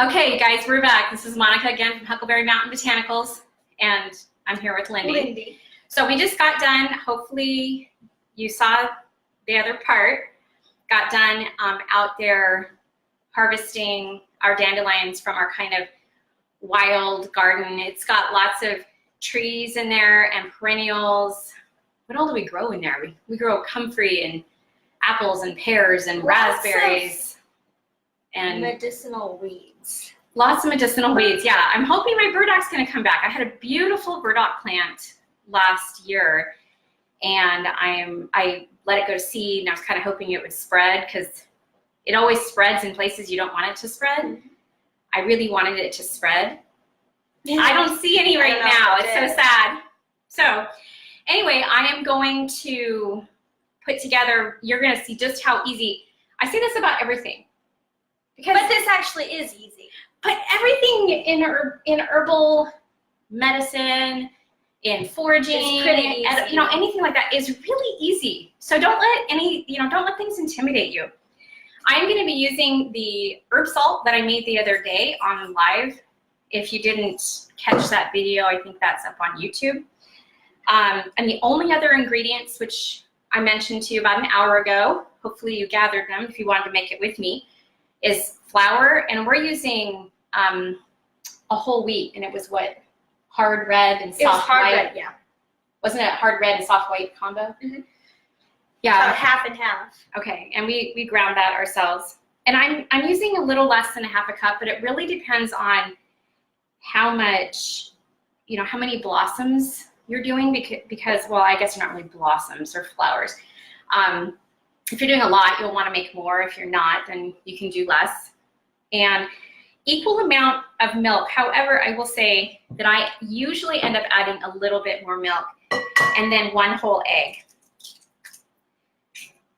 Okay, guys, we're back. This is Monica again from Huckleberry Mountain Botanicals, and I'm here with Lindy. So we just got done. Hopefully you saw the other part. Got done out there harvesting our dandelions from our kind of wild garden. It's got lots of trees in there and perennials. What all do we grow in there? We grow comfrey and apples and pears and raspberries. And medicinal weeds. Lots of medicinal weeds, yeah. I'm hoping my burdoc's gonna come back. I had a beautiful burdock plant last year, and I let it go to seed, and I was kind of hoping it would spread because it always spreads in places you don't want it to spread. Mm-hmm. I really wanted it to spread. Yeah. I don't see any right now. It's so sad. So anyway, I am going to put together, you're gonna see just how easy, I say this about everything. But this actually is easy. But everything in herbal medicine, in foraging, it's pretty easy. Anything like that is really easy. So don't let things intimidate you. I'm going to be using the herb salt that I made the other day on live. If you didn't catch that video, I think that's up on YouTube. And the only other ingredients, which I mentioned to you about an hour ago, hopefully you gathered them if you wanted to make it with me, is flour, and we're using a whole wheat, and it was what, hard red and soft white. Red, yeah. Wasn't it hard red and soft white combo? Mm-hmm. Yeah, about half and half. Okay, and we ground that ourselves, and I'm using a little less than a half a cup, but it really depends on how much, how many blossoms you're doing, because well, I guess they're not really blossoms or flowers. If you're doing a lot, you'll want to make more. If you're not, then you can do less. And equal amount of milk. However, I will say that I usually end up adding a little bit more milk and then one whole egg.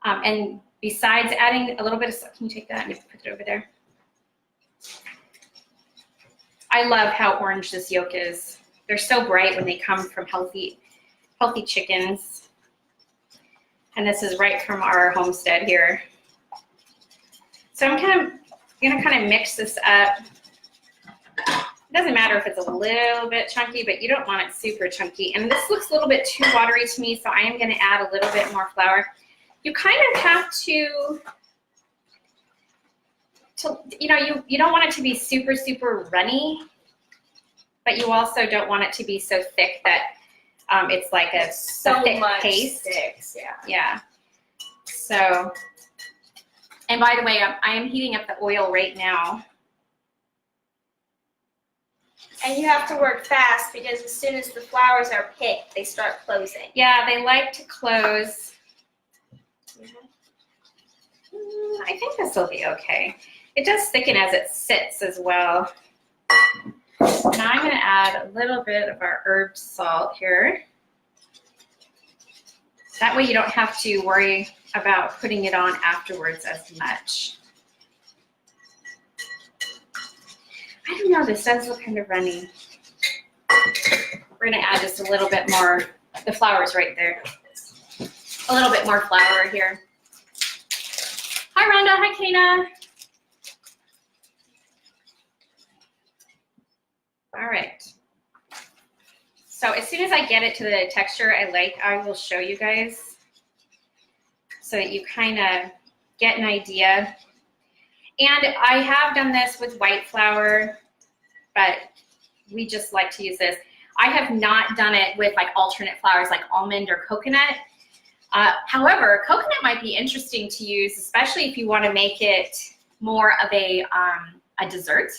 And besides adding a little bit of, can you take that and put it over there? I love how orange this yolk is. They're so bright when they come from healthy chickens. And this is right from our homestead here. So I'm gonna mix this up. It doesn't matter if it's a little bit chunky, but you don't want it super chunky. And this looks a little bit too watery to me, so I am gonna add a little bit more flour. You kind of have to you don't want it to be super, super runny, but you also don't want it to be so thick that it's like a thick paste. Sticks, yeah. So, and by the way, I am heating up the oil right now. And you have to work fast because as soon as the flowers are picked, they start closing. Yeah, they like to close. I think this will be okay. It does thicken as it sits as well. Now I'm going to add a little bit of our herb salt here. That way you don't have to worry about putting it on afterwards as much. I don't know, this does look kind of runny. We're going to add just a little bit more. The flour's right there. A little bit more flour here. Hi, Rhonda. Hi, Kana. All right. So as soon as I get it to the texture I will show you guys so that you kind of get an idea. And I have done this with white flour, but we just like to use this. I have not done it with like alternate flours like almond or coconut. However, coconut might be interesting to use, especially if you want to make it more of a dessert.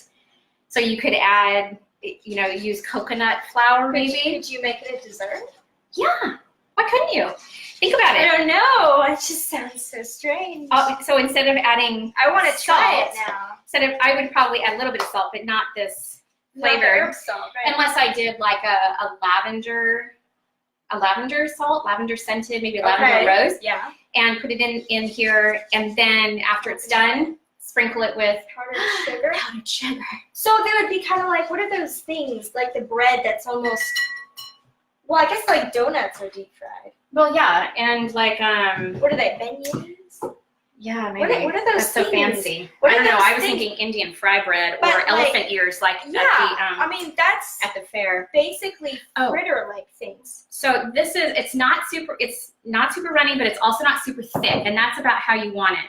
So you could add, use coconut flour maybe. Could you make it a dessert? Yeah. Why couldn't you? Think about it. I don't know. It just sounds so strange. So instead of adding I want to try it now. I would probably add a little bit of salt, but not this flavor. Not the herb salt, right? Unless I did like a lavender salt, lavender scented, maybe a lavender rose. Yeah. And put it in here, and then after it's done, sprinkle it with powdered sugar. Powdered sugar. So they would be kind of like, what are those things? Like the bread that's almost, well, I guess like donuts are deep fried. Well, yeah, and like what are they, beignets? Yeah, maybe. What are those That's so things? fancy. What I are don't know. those I was things? thinking Indian fry bread But, or like, elephant ears, like Yeah, I mean that's at the fair. basically Oh. fritter-like things. So this is, it's not super runny, but it's also not super thick, and that's about how you want it.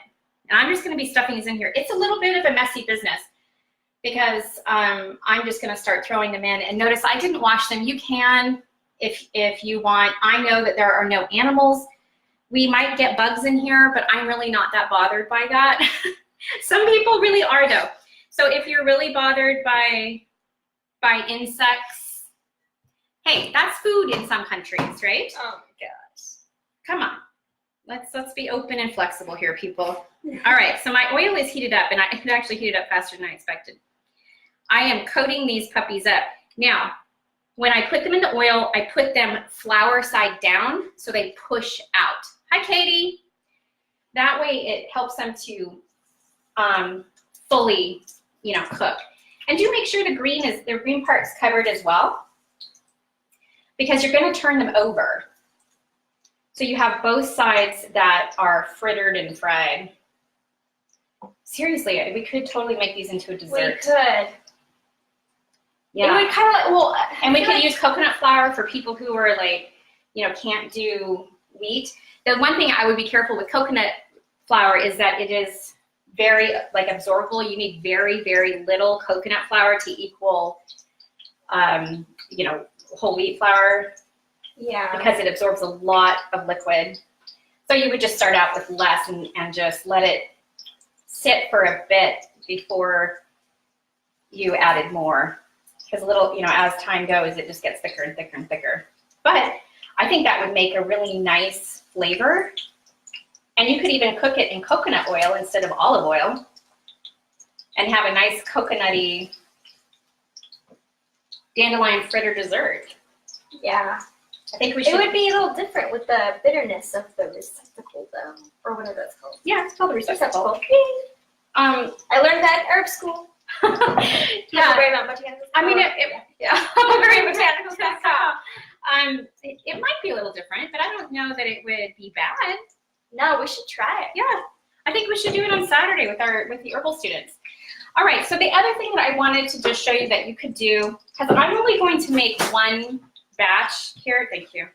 And I'm just gonna be stuffing these in here. It's a little bit of a messy business because I'm just gonna start throwing them in. And notice I didn't wash them. You can if you want. I know that there are no animals. We might get bugs in here, but I'm really not that bothered by that. Some people really are though. So if you're really bothered by insects, hey, that's food in some countries, right? Oh my gosh. Come on. Let's be open and flexible here, people. All right, so my oil is heated up, and it actually heated up faster than I expected. I am coating these puppies up. Now, when I put them in the oil, I put them flour side down so they push out. Hi, Katie. That way it helps them to fully, cook. And do make sure the green part's covered as well, because you're going to turn them over. So you have both sides that are frittered and fried. Seriously, we could totally make these into a dessert. We could. Yeah. It would kind of well, And we could use coconut flour for people who are like, can't do wheat. The one thing I would be careful with coconut flour is that it is very absorbable. You need very, very little coconut flour to equal, whole wheat flour. Yeah. Because it absorbs a lot of liquid. So you would just start out with less and just let it sit for a bit before you added more. Because as time goes, it just gets thicker and thicker and thicker. But I think that would make a really nice flavor. And you could even cook it in coconut oil instead of olive oil and have a nice coconutty dandelion fritter dessert. Yeah. I think we should. It would be a little different with the bitterness of the receptacle, though, or whatever that's called. Yeah, it's called the receptacle. I learned that in herb school. Yeah. Very about botanicals. I mean, yeah. Very botanicals. It might be a little different, but I don't know that it would be bad. No, we should try it. Yeah, I think we should do it on Saturday with the herbal students. All right, so the other thing that I wanted to just show you that you could do, because I'm only going to make one batch here, thank you,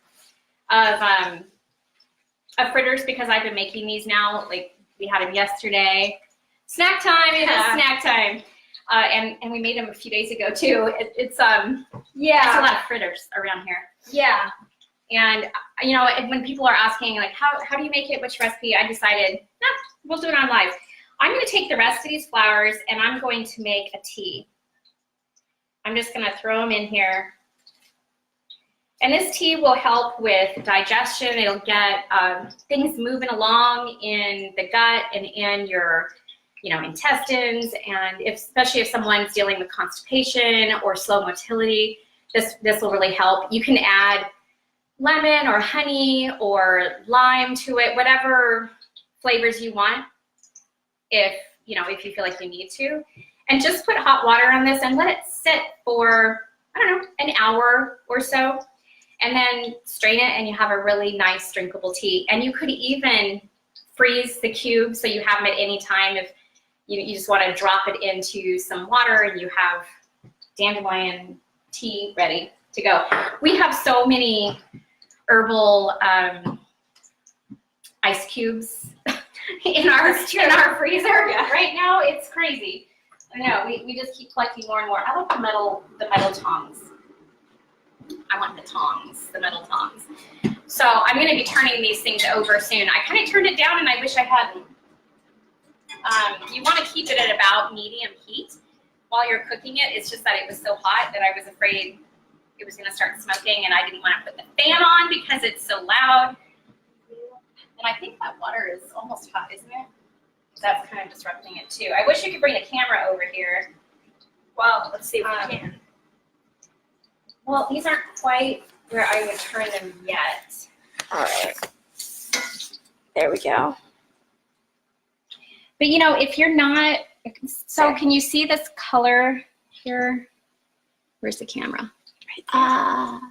of fritters, because I've been making these now, like we had them yesterday. Snack time, it is snack time. And we made them a few days ago too. It's a lot of fritters around here. Yeah. And when people are asking like, how do you make it? Which recipe? I decided, we'll do it on live. I'm going to take the rest of these flours and I'm going to make a tea. I'm just going to throw them in here. And this tea will help with digestion. It'll get things moving along in the gut and in your intestines, and especially if someone's dealing with constipation or slow motility, this will really help. You can add lemon or honey or lime to it, whatever flavors you want, if you feel like you need to. And just put hot water on this and let it sit for, an hour or so, and then strain it and you have a really nice drinkable tea. And you could even freeze the cubes so you have them at any time if you just want to drop it into some water and you have dandelion tea ready to go. We have so many herbal ice cubes in our freezer right now. It's crazy. I know, we just keep collecting more and more. I like the metal tongs. I want the metal tongs. So I'm going to be turning these things over soon. I kind of turned it down and I wish I hadn't. You want to keep it at about medium heat while you're cooking it. It's just that it was so hot that I was afraid it was going to start smoking, and I didn't want to put the fan on because it's so loud. And I think that water is almost hot, isn't it? That's kind of disrupting it too. I wish you could bring the camera over here. Well, let's see if we can. Well, these aren't quite where I would turn them yet. All right. There we go. But if you're not, so can you see this color here? Where's the camera?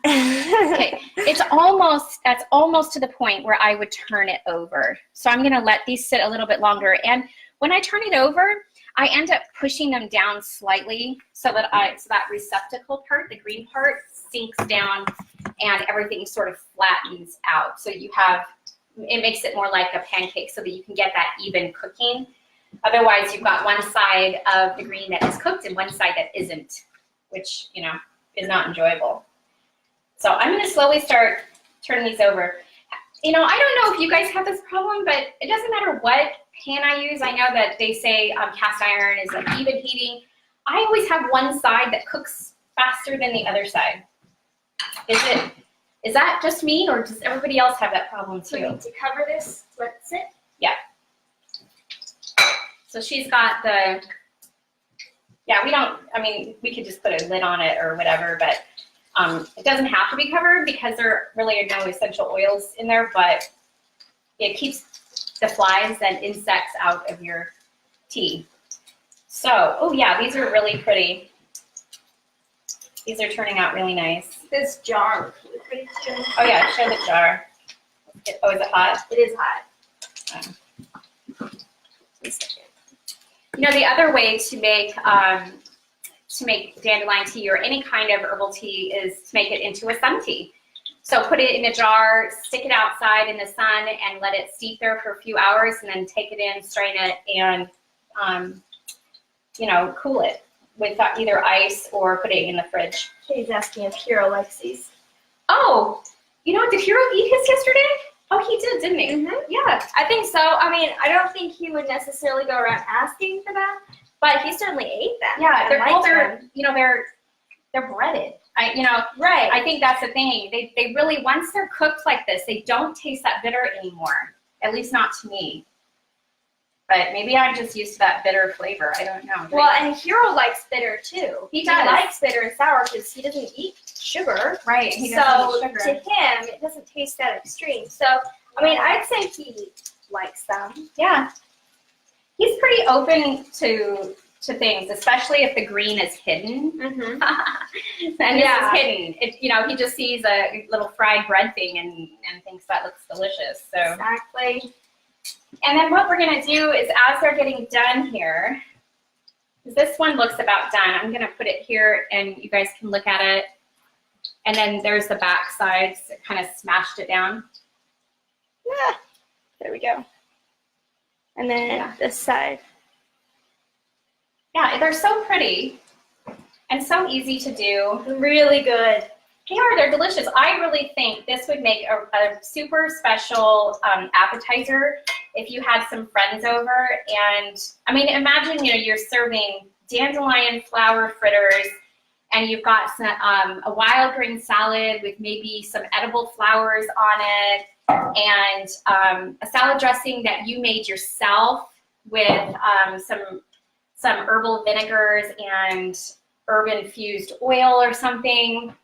Okay, that's almost to the point where I would turn it over. So I'm gonna let these sit a little bit longer. And when I turn it over, I end up pushing them down slightly so that that receptacle part, the green part, sinks down and everything sort of flattens out. So it makes it more like a pancake so that you can get that even cooking. Otherwise, you've got one side of the green that is cooked and one side that isn't, which, is not enjoyable. So I'm going to slowly start turning these over. I don't know if you guys have this problem, but it doesn't matter what pan I use. I know that they say cast iron is like even heating. I always have one side that cooks faster than the other side. Is that just me, or does everybody else have that problem too? So we need to cover this, let it sit. Yeah. So she's got we could just put a lid on it or whatever, but it doesn't have to be covered because there really are no essential oils in there, but it keeps the flies and insects out of your tea. So, oh yeah, these are really pretty. These are turning out really nice. This jar. Oh yeah, show the jar. Oh, is it hot? It is hot. The other way to make dandelion tea or any kind of herbal tea is to make it into a sun tea. So put it in a jar, stick it outside in the sun, and let it steep there for a few hours, and then take it in, strain it, and cool it with either ice or put it in the fridge. He's asking if Hero likes these. Oh, did Hero eat his yesterday? Oh, he did, didn't he? Mm-hmm. Yeah. I think so. I don't think he would necessarily go around asking for that, but he certainly ate them. Yeah, they're breaded. Right. I think that's the thing. They really, once they're cooked like this, they don't taste that bitter anymore. At least not to me. But maybe I'm just used to that bitter flavor. I don't know. Well, and Hero likes bitter too. He does. He likes bitter and sour because he doesn't eat sugar. Right. So to him, it doesn't taste that extreme. So, I'd say he likes them. Yeah. He's pretty open to things, especially if the green is hidden. Mm-hmm. And this is hidden. He just sees a little fried bread thing and thinks that looks delicious. So exactly. And then what we're going to do is, as they're getting done here, this one looks about done. I'm going to put it here, and you guys can look at it. And then there's the back sides. It kind of smashed it down. Yeah. There we go. And then this side. Yeah, they're so pretty and so easy to do. Really good. They're delicious. I really think this would make a super special appetizer if you had some friends over. And imagine, you're serving dandelion flower fritters, and you've got some, a wild green salad with maybe some edible flowers on it, and a salad dressing that you made yourself with some herbal vinegars and herb-infused oil or something.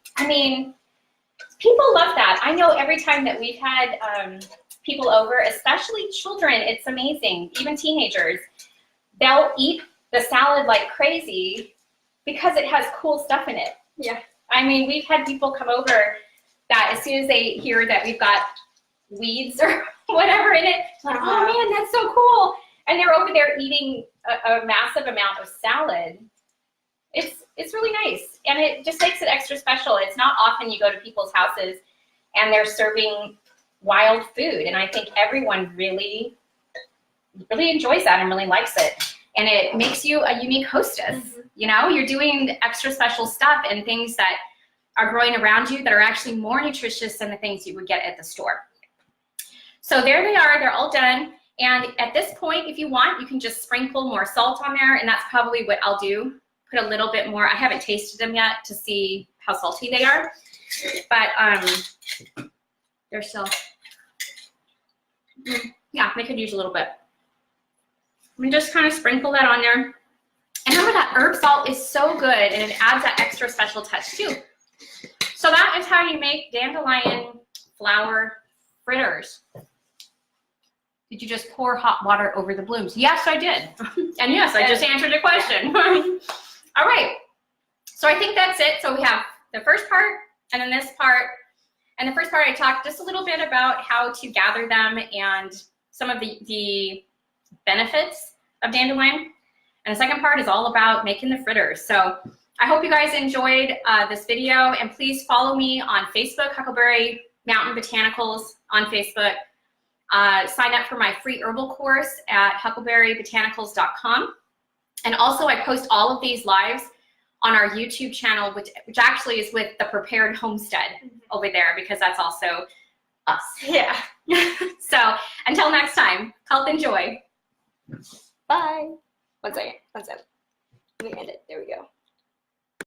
People love that. I know every time that we've had people over, especially children, it's amazing. Even teenagers, they'll eat the salad like crazy because it has cool stuff in it. Yeah. We've had people come over that as soon as they hear that we've got weeds or whatever in it, like, oh man, that's so cool. And they're over there eating a massive amount of salad. It's really nice, and it just makes it extra special. It's not often you go to people's houses and they're serving wild food, and I think everyone really, really enjoys that and really likes it. And it makes you a unique hostess. Mm-hmm. You're doing extra special stuff and things that are growing around you that are actually more nutritious than the things you would get at the store. So there they are. They're all done. And at this point, if you want, you can just sprinkle more salt on there, and that's probably what I'll do. Put a little bit more. I haven't tasted them yet to see how salty they are, but they're still, yeah, they could use a little bit. And just kind of sprinkle that on there. And remember, that herb salt is so good, and it adds that extra special touch too. So that is how you make dandelion flower fritters. Did you just pour hot water over the blooms? Yes, I did. And yes, I just answered your question. All right. So I think that's it. So we have the first part and then this part. And the first part I talked just a little bit about how to gather them and some of the benefits of dandelion. And the second part is all about making the fritters. So I hope you guys enjoyed this video, and please follow me on Facebook, Huckleberry Mountain Botanicals on Facebook. Sign up for my free herbal course at huckleberrybotanicals.com. And also I post all of these lives on our YouTube channel, which actually is with the Prepared Homestead over there, because that's also us. Yeah. So until next time, health and joy. Bye. 1 second. Let me end it. There we go.